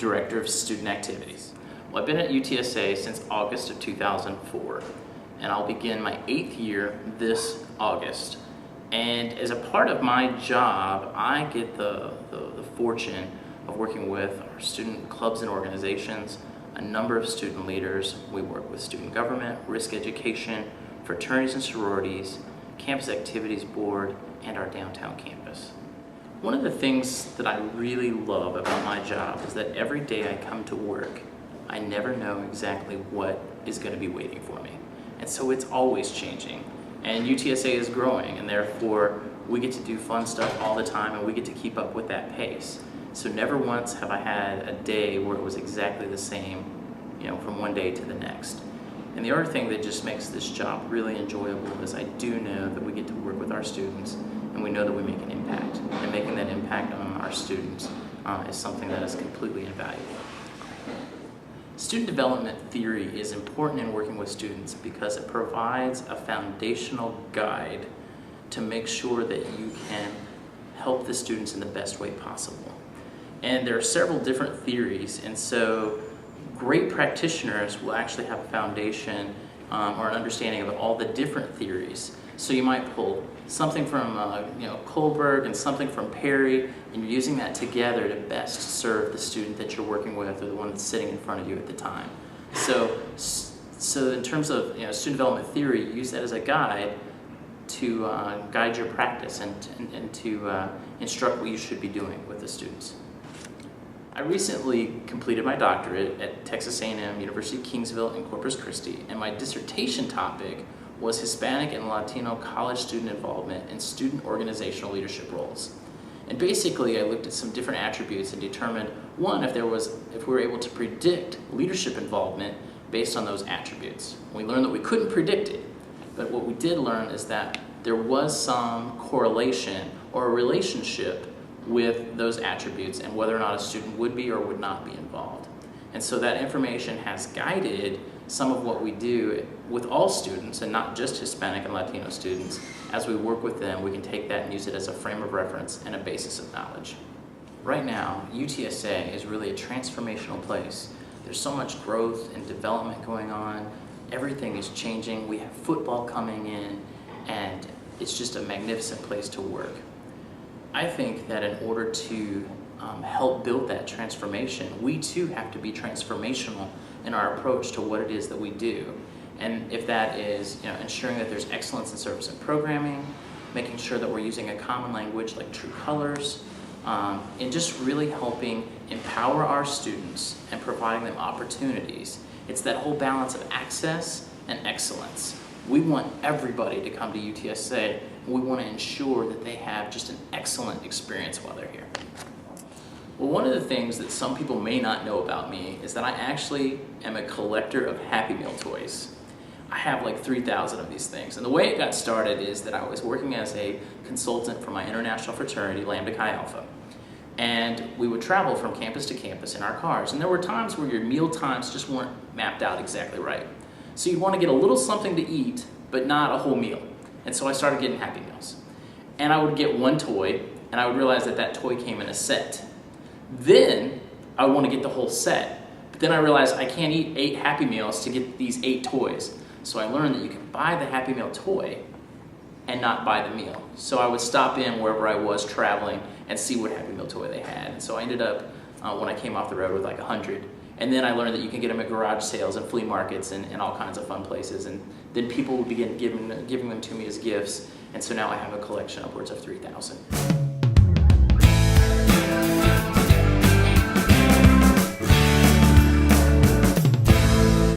Director of Student Activities. Well, I've been at UTSA since August of 2004, and I'll begin my 8th year this August. And as a part of my job, I get the fortune of working with our student clubs and organizations, a number of student leaders. We work with student government, risk education, fraternities and sororities, campus activities board, and our downtown campus. One of the things that I really love about my job is that every day I come to work, I never know exactly what is going to be waiting for me. And so it's always changing. And UTSA is growing, and therefore we get to do fun stuff all the time, and we get to keep up with that pace. So never once have I had a day where it was exactly the same, from one day to the next. And the other thing that just makes this job really enjoyable is I do know that we get to work with our students, and we know that we make an impact. And making that impact on our students is something that is completely invaluable. Student development theory is important in working with students because it provides a foundational guide to make sure that you can help the students in the best way possible. And there are several different theories, and so great practitioners will actually have a foundation or an understanding of all the different theories. So you might pull something from Kohlberg and something from Perry, and you're using that together to best serve the student that you're working with or the one that's sitting in front of you at the time. So in terms of student development theory, use that as a guide to guide your practice and to instruct what you should be doing with the students. I recently completed my doctorate at Texas A&M, University of Kingsville, and Corpus Christi, and my dissertation topic was Hispanic and Latino college student involvement in student organizational leadership roles. And basically, I looked at some different attributes and determined, one, if we were able to predict leadership involvement based on those attributes. We learned that we couldn't predict it, but what we did learn is that there was some correlation or a relationship with those attributes and whether or not a student would be or would not be involved. And so that information has guided some of what we do with all students and not just Hispanic and Latino students. As we work with them, we can take that and use it as a frame of reference and a basis of knowledge. Right now, UTSA is really a transformational place. There's so much growth and development going on. Everything is changing. We have football coming in, and it's just a magnificent place to work. I think that in order to help build that transformation, we too have to be transformational in our approach to what it is that we do. And if that is ensuring that there's excellence in service and programming, making sure that we're using a common language like true colors, and just really helping empower our students and providing them opportunities. It's that whole balance of access and excellence. We want everybody to come to UTSA, and we want to ensure that they have just an excellent experience while they're here. Well, one of the things that some people may not know about me is that I actually am a collector of Happy Meal toys. I have like 3,000 of these things. And the way it got started is that I was working as a consultant for my international fraternity, Lambda Chi Alpha. And we would travel from campus to campus in our cars. And there were times where your meal times just weren't mapped out exactly right. So you'd want to get a little something to eat, but not a whole meal. And so I started getting Happy Meals. And I would get one toy, and I would realize that that toy came in a set. Then I would want to get the whole set. But then I realized I can't eat 8 Happy Meals to get these 8 toys. So I learned that you can buy the Happy Meal toy and not buy the meal. So I would stop in wherever I was traveling and see what Happy Meal toy they had. And so I ended up, when I came off the road, with like 100. And then I learned that you can get them at garage sales and flea markets and all kinds of fun places. And then people would begin giving them to me as gifts. And so now I have a collection upwards of 3,000.